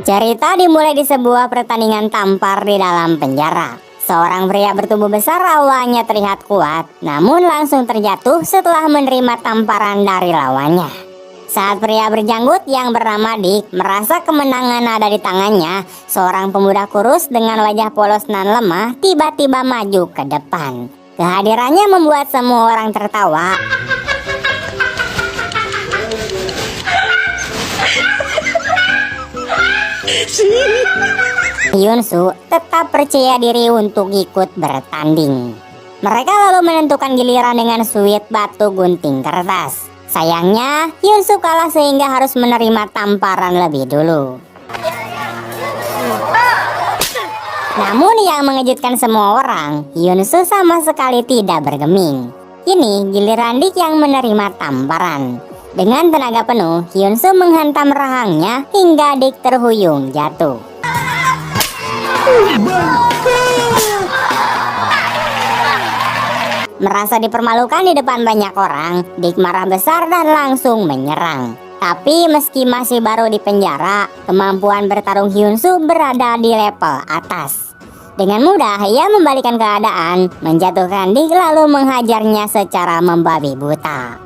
Cerita dimulai di sebuah pertandingan tampar di dalam penjara. Seorang pria bertubuh besar awalnya terlihat kuat, namun langsung terjatuh setelah menerima tamparan dari lawannya. Saat pria berjanggut yang bernama Dick merasa kemenangan ada di tangannya, seorang pemuda kurus dengan wajah polos dan lemah tiba-tiba maju ke depan. Kehadirannya membuat semua orang tertawa. Hyunsu tetap percaya diri untuk ikut bertanding. Mereka lalu menentukan giliran dengan suit batu gunting kertas. Sayangnya, Hyunsu kalah sehingga harus menerima tamparan lebih dulu. Namun yang mengejutkan semua orang, Hyunsu sama sekali tidak bergeming. Kini giliran Dick yang menerima tamparan. Dengan tenaga penuh, Hyunsu menghantam rahangnya hingga Dick terhuyung jatuh. Merasa dipermalukan di depan banyak orang, Dick marah besar dan langsung menyerang. Tapi meski masih baru di penjara, kemampuan bertarung Hyunsu berada di level atas. Dengan mudah ia membalikan keadaan, menjatuhkan Dick lalu menghajarnya secara membabi buta.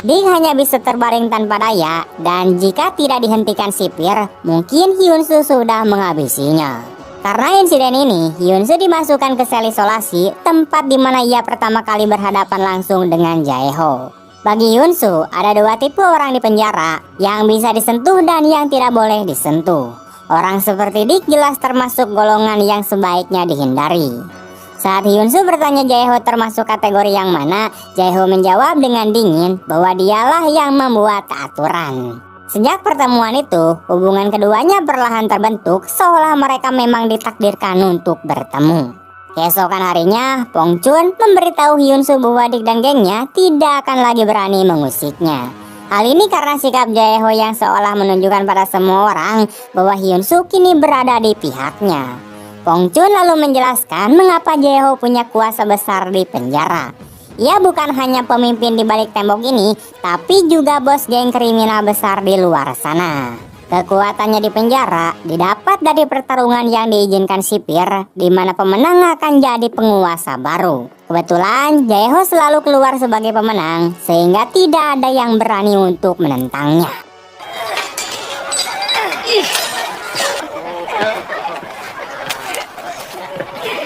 Dick hanya bisa terbaring tanpa daya, dan jika tidak dihentikan sipir, mungkin Hyunsu sudah menghabisinya. Karena insiden ini, Hyunsu dimasukkan ke sel isolasi, tempat di mana ia pertama kali berhadapan langsung dengan Jaeho. Bagi Hyunsu, ada dua tipe orang di penjara, yang bisa disentuh dan yang tidak boleh disentuh. Orang seperti Dick jelas termasuk golongan yang sebaiknya dihindari. Saat Hyunsu bertanya Jaeho termasuk kategori yang mana, Jaeho menjawab dengan dingin bahwa dialah yang membuat aturan. Sejak pertemuan itu, hubungan keduanya perlahan terbentuk seolah mereka memang ditakdirkan untuk bertemu. Keesokan harinya, Pong Chun memberitahu Hyunsu bahwa Dick dan gengnya tidak akan lagi berani mengusiknya. Hal ini karena sikap Jaeho yang seolah menunjukkan pada semua orang bahwa Hyunsu kini berada di pihaknya. Pong Chun lalu menjelaskan mengapa Jaeho punya kuasa besar di penjara. Ia bukan hanya pemimpin di balik tembok ini, tapi juga bos geng kriminal besar di luar sana. Kekuatannya di penjara didapat dari pertarungan yang diizinkan sipir, di mana pemenang akan jadi penguasa baru. Kebetulan Jaeho selalu keluar sebagai pemenang, sehingga tidak ada yang berani untuk menentangnya.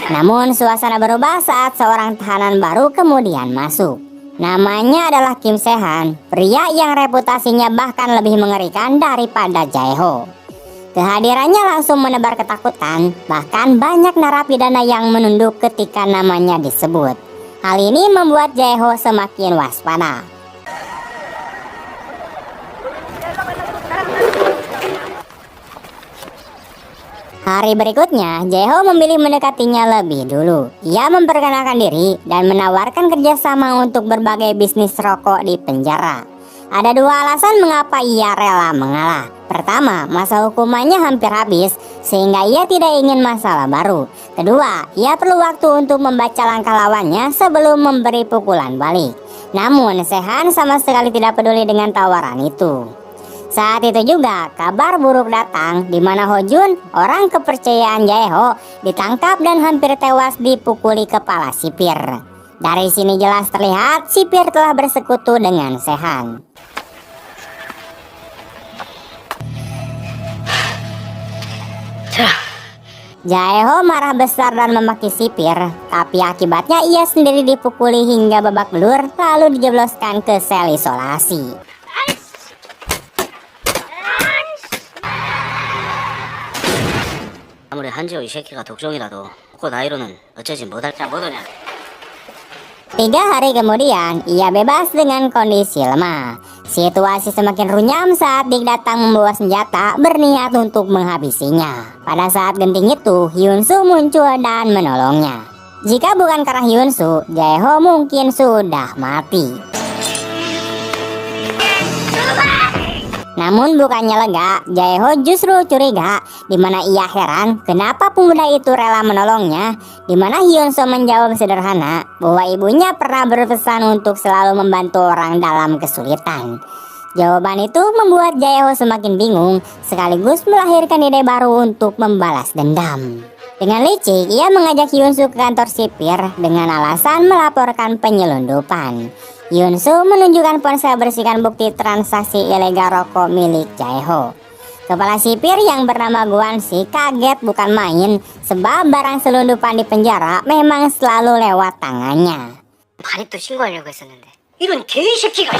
Namun suasana berubah saat seorang tahanan baru kemudian masuk. Namanya adalah Kim Se-han, pria yang reputasinya bahkan lebih mengerikan daripada Jaeho. Kehadirannya langsung menebar ketakutan, bahkan banyak narapidana yang menunduk ketika namanya disebut. Hal ini membuat Jaeho semakin waspada. Hari berikutnya, Jaeho memilih mendekatinya lebih dulu. Ia memperkenalkan diri dan menawarkan kerjasama untuk berbagai bisnis rokok di penjara. Ada dua alasan mengapa ia rela mengalah. Pertama, masa hukumannya hampir habis, sehingga ia tidak ingin masalah baru. Kedua, ia perlu waktu untuk membaca langkah lawannya sebelum memberi pukulan balik. Namun, Se-han sama sekali tidak peduli dengan tawaran itu. Saat itu juga kabar buruk datang di mana Ho Jun, orang kepercayaan Jaeho, ditangkap dan hampir tewas dipukuli kepala sipir. Dari sini jelas terlihat sipir telah bersekutu dengan Se-han. Jaeho marah besar dan memaki sipir, tapi akibatnya ia sendiri dipukuli hingga babak belur lalu dijebloskan ke sel isolasi. 아무리 한지호 이 새끼가 독종이라도 먹고 나이로는 어쩌지 못할 자 뭐더냐. 3 hari kemudian, ia bebas dengan kondisi lemah. Situasi semakin runyam saat Dick datang membawa senjata berniat untuk menghabisinya. Pada saat genting itu, Hyunsu muncul dan menolongnya. Jika bukan karena Hyunsu, Jaeho mungkin sudah mati. Namun bukannya lega, Jaeho justru curiga, di mana ia heran kenapa pemuda itu rela menolongnya, di mana Hyunsoo menjawab sederhana bahwa ibunya pernah berpesan untuk selalu membantu orang dalam kesulitan. Jawaban itu membuat Jaeho semakin bingung, sekaligus melahirkan ide baru untuk membalas dendam. Dengan licik, ia mengajak Hyunsoo ke kantor sipir dengan alasan melaporkan penyelundupan. Hyunsoo menunjukkan ponsel berisikan bukti transaksi ilegal rokok milik Jaeho. Kepala sipir yang bernama Gwansik kaget bukan main, sebab barang selundupan di penjara memang selalu lewat tangannya. 많이 또 신고하려고 했었는데 이런 개새끼가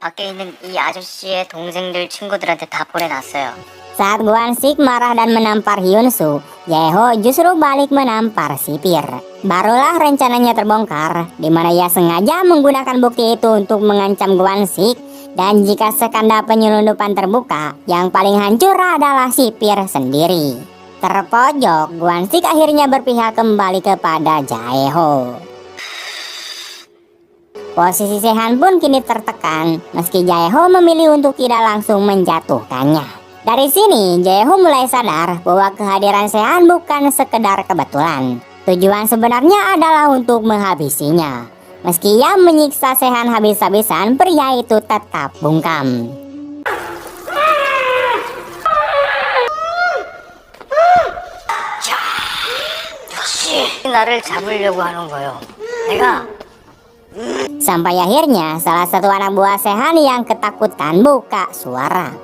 밖에 있는 이 아저씨의 동생들 친구들한테 다 보내놨어요. Saat Gwansik marah dan menampar Hyunsoo, Jaeho justru balik menampar sipir. Barulah rencananya terbongkar, di mana ia sengaja menggunakan bukti itu untuk mengancam Gwansik. Dan jika skandal penyelundupan terbuka, yang paling hancur adalah sipir sendiri. Terpojok, Gwansik akhirnya berpihak kembali kepada Jaeho. Posisi Sehan pun kini tertekan, meski Jaeho memilih untuk tidak langsung menjatuhkannya. Dari sini, Jaeho mulai sadar bahwa kehadiran Sehan bukan sekedar kebetulan. Tujuan sebenarnya adalah untuk menghabisinya. Meski ia menyiksa Sehan habis-habisan, pria itu tetap bungkam. 역시 나를 잡으려고 하는 거요. 내가 Sampai akhirnya salah satu anak buah Sehan yang ketakutan buka suara.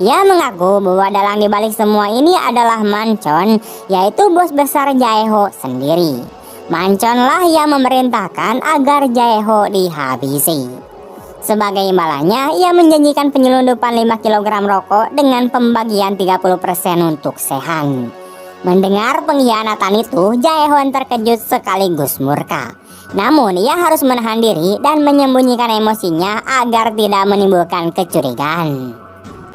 Ia mengaku bahwa dalang dibalik semua ini adalah Manchon, yaitu bos besar Jaeho sendiri. Manchonlah yang memerintahkan agar Jaeho dihabisi. Sebagai imbalannya, ia menjanjikan penyelundupan 5 kg rokok dengan pembagian 30% untuk Sehan. Mendengar pengkhianatan itu, Jaeho terkejut sekaligus murka. Namun ia harus menahan diri dan menyembunyikan emosinya agar tidak menimbulkan kecurigaan.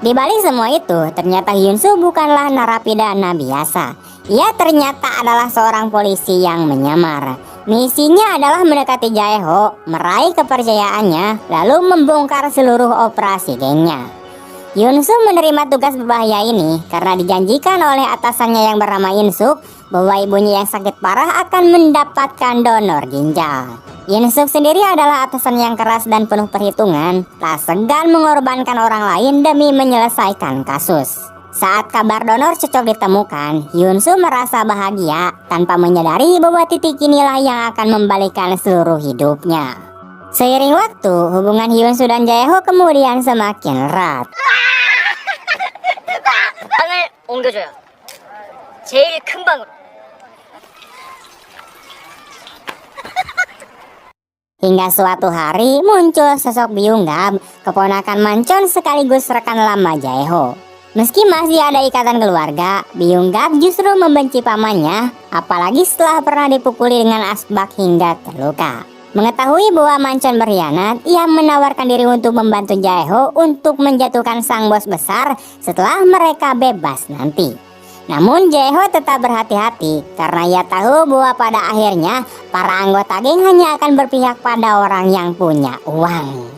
Di balik semua itu, ternyata Hyunsoo bukanlah narapidana biasa. Ia ternyata adalah seorang polisi yang menyamar. Misinya adalah mendekati Jaeho, meraih kepercayaannya, lalu membongkar seluruh operasi gengnya. Hyunsoo menerima tugas berbahaya ini karena dijanjikan oleh atasannya yang bernama In-suk bahwa ibunya yang sakit parah akan mendapatkan donor ginjal. In-suk sendiri adalah atasan yang keras dan penuh perhitungan, tak segan mengorbankan orang lain demi menyelesaikan kasus. Saat kabar donor cocok ditemukan, Hyunsoo merasa bahagia tanpa menyadari bahwa titik inilah yang akan membalikkan seluruh hidupnya. Seiring waktu, hubungan Hyunsoo dan Jaeho kemudian semakin erat. 방을 옮겨줘요. 제일 큰 방으로. Hingga suatu hari muncul sosok Byung-gap, keponakan Manchon sekaligus rekan lama Jaeho. Meski masih ada ikatan keluarga, Byung-gap justru membenci pamannya, apalagi setelah pernah dipukuli dengan asbak hingga terluka. Mengetahui bahwa Manchon berkhianat, ia menawarkan diri untuk membantu Jaeho untuk menjatuhkan sang bos besar setelah mereka bebas nanti. Namun Jaeho tetap berhati-hati karena ia tahu bahwa pada akhirnya para anggota geng hanya akan berpihak pada orang yang punya uang.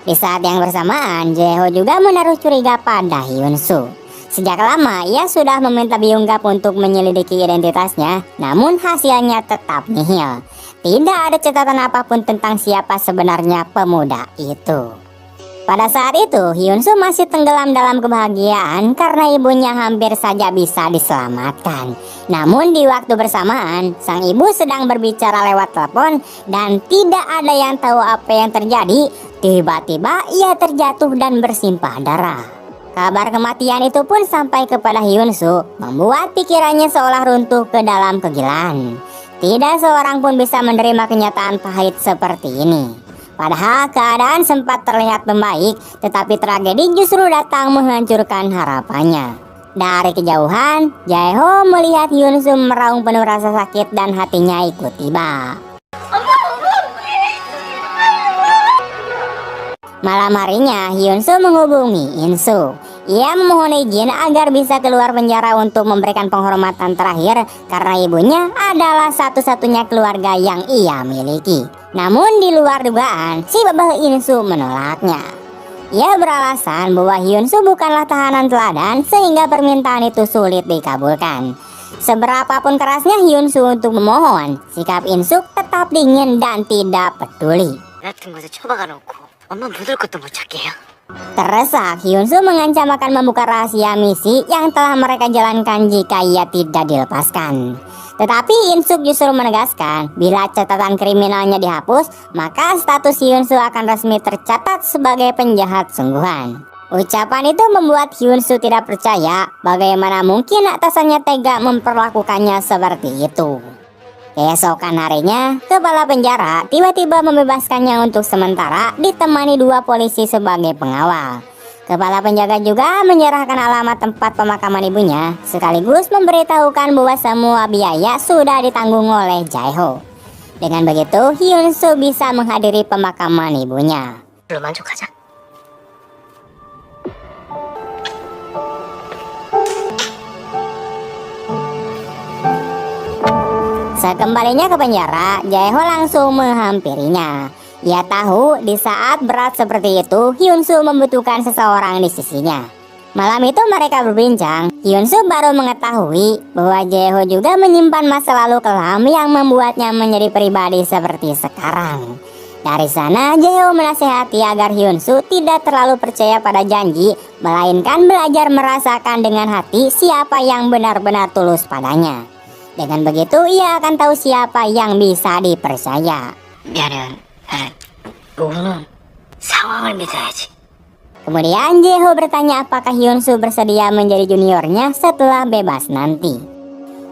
Di saat yang bersamaan, Jaeho juga menaruh curiga pada Hyunsoo. Sejak lama ia sudah meminta Byung-gap untuk menyelidiki identitasnya, namun hasilnya tetap nihil. Tidak ada catatan apapun tentang siapa sebenarnya pemuda itu. Pada saat itu, Hyunsoo masih tenggelam dalam kebahagiaan karena ibunya hampir saja bisa diselamatkan. Namun di waktu bersamaan, sang ibu sedang berbicara lewat telepon dan tidak ada yang tahu apa yang terjadi. Tiba-tiba ia terjatuh dan bersimpah darah. Kabar kematian itu pun sampai kepada Hyunsoo, membuat pikirannya seolah runtuh ke dalam kegilaan. Tidak seorang pun bisa menerima kenyataan pahit seperti ini. Padahal keadaan sempat terlihat membaik, tetapi tragedi justru datang menghancurkan harapannya. Dari kejauhan, Jaeho melihat Hyunsoo meraung penuh rasa sakit dan hatinya ikut tiba. Malam harinya, Hyunsoo menghubungi In-suk. Ia memohon izin agar bisa keluar penjara untuk memberikan penghormatan terakhir karena ibunya adalah satu-satunya keluarga yang ia miliki. Namun di luar dugaan, si babah In-suk menolaknya. Ia beralasan bahwa Hyun-soo bukanlah tahanan teladan sehingga permintaan itu sulit dikabulkan. Seberapapun kerasnya Hyun-soo untuk memohon, sikap In-suk tetap dingin dan tidak peduli. 같은 곳에 처박아 놓고 엄마 묻을 것도 못 찾게요. Terdesak, Hyun-soo mengancam akan membuka rahasia misi yang telah mereka jalankan jika ia tidak dilepaskan. Tetapi In-suk justru menegaskan, bila catatan kriminalnya dihapus, maka status Hyun-soo akan resmi tercatat sebagai penjahat sungguhan. Ucapan itu membuat Hyun-soo tidak percaya bagaimana mungkin atasannya tega memperlakukannya seperti itu. Keesokan harinya, kepala penjara tiba-tiba membebaskannya untuk sementara ditemani 2 polisi sebagai pengawal. Kepala penjaga juga menyerahkan alamat tempat pemakaman ibunya, sekaligus memberitahukan bahwa semua biaya sudah ditanggung oleh Jae-ho. Dengan begitu, Hyun-soo bisa menghadiri pemakaman ibunya. 별로 만족하자. Sekembalinya ke penjara, Jae-ho langsung menghampirinya. Ia tahu di saat berat seperti itu, Hyun-soo membutuhkan seseorang di sisinya. Malam itu mereka berbincang. Hyun-soo baru mengetahui bahwa Jae-ho juga menyimpan masa lalu kelam yang membuatnya menjadi pribadi seperti sekarang. Dari sana, Jae-ho menasihati agar Hyun-soo tidak terlalu percaya pada janji, melainkan belajar merasakan dengan hati siapa yang benar-benar tulus padanya. Dengan begitu, ia akan tahu siapa yang bisa dipercaya. 미안해. 나는 노는 상황을 믿어야지. Kemudian Jae-ho bertanya apakah Hyun-soo bersedia menjadi juniornya setelah bebas nanti.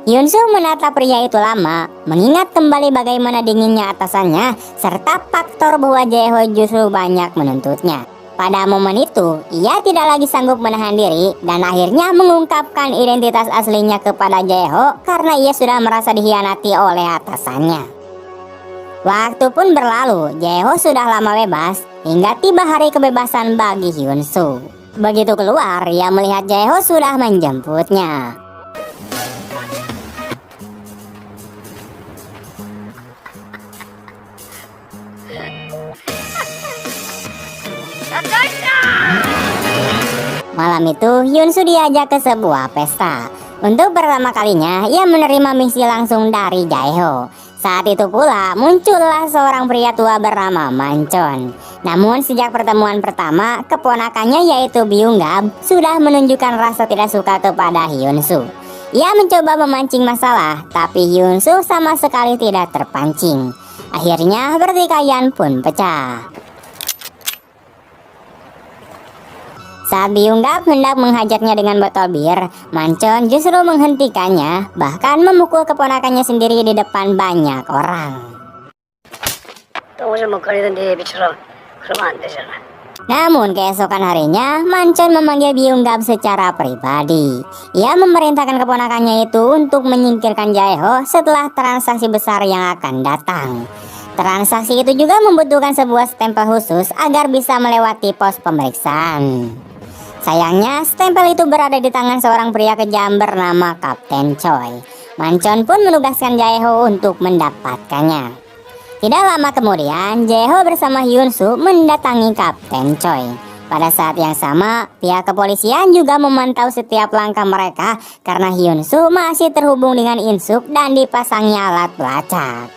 Hyun-soo menatap pria itu lama, mengingat kembali bagaimana dinginnya atasannya, serta faktor bahwa Jae-ho justru banyak menuntutnya. Pada momen itu, ia tidak lagi sanggup menahan diri dan akhirnya mengungkapkan identitas aslinya kepada Jae-ho karena ia sudah merasa dikhianati oleh atasannya. Waktu pun berlalu, Jae-ho sudah lama bebas hingga tiba hari kebebasan bagi Hyun-soo. Begitu keluar, ia melihat Jae-ho sudah menjemputnya. Malam itu, Hyun-soo diajak ke sebuah pesta. Untuk pertama kalinya, ia menerima misi langsung dari Jae-ho. Saat itu pula, muncullah seorang pria tua bernama Manchon. Namun sejak pertemuan pertama, keponakannya yaitu Byung-gab sudah menunjukkan rasa tidak suka kepada Hyun-soo. Ia mencoba memancing masalah, tapi Hyun-soo sama sekali tidak terpancing. Akhirnya pertikaian pun pecah. Saat Byung-gab hendak menghajarnya dengan botol bir, Manchon justru menghentikannya, bahkan memukul keponakannya sendiri di depan banyak orang. Namun keesokan harinya, Manchon memanggil Byung-gab secara pribadi. Ia memerintahkan keponakannya itu untuk menyingkirkan Jae-ho setelah transaksi besar yang akan datang. Transaksi itu juga membutuhkan sebuah stempel khusus agar bisa melewati pos pemeriksaan. Sayangnya, stempel itu berada di tangan seorang pria kejam bernama Kapten Choi. Manchon pun menugaskan Jae-ho untuk mendapatkannya. Tidak lama kemudian, Jae-ho bersama Hyun-soo mendatangi Kapten Choi. Pada saat yang sama, pihak kepolisian juga memantau setiap langkah mereka karena Hyun-soo masih terhubung dengan In-suk dan dipasangi alat pelacak.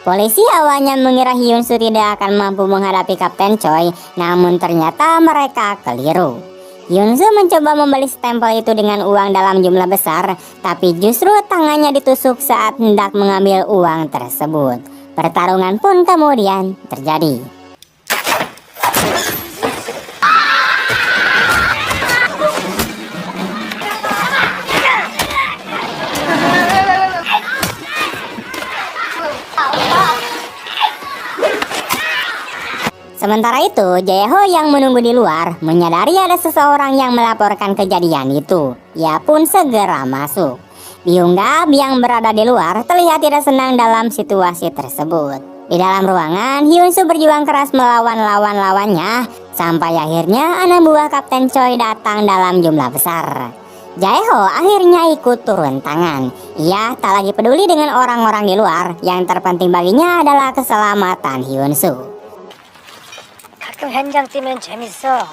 Polisi awalnya mengira Hyun-soo tidak akan mampu menghadapi Kapten Choi, namun ternyata mereka keliru. Hyun-soo mencoba membeli stempel itu dengan uang dalam jumlah besar, tapi justru tangannya ditusuk saat hendak mengambil uang tersebut. Pertarungan pun kemudian terjadi. Sementara itu, Jae-ho yang menunggu di luar menyadari ada seseorang yang melaporkan kejadian itu. Ia pun segera masuk. Byung-gab yang berada di luar terlihat tidak senang dalam situasi tersebut. Di dalam ruangan, Hyun-soo berjuang keras melawan lawan-lawannya sampai akhirnya anak buah Kapten Choi datang dalam jumlah besar. Jae-ho akhirnya ikut turun tangan. Ia tak lagi peduli dengan orang-orang di luar. Yang terpenting baginya adalah keselamatan Hyun-soo. 가끔 현장 뛰면 재밌어.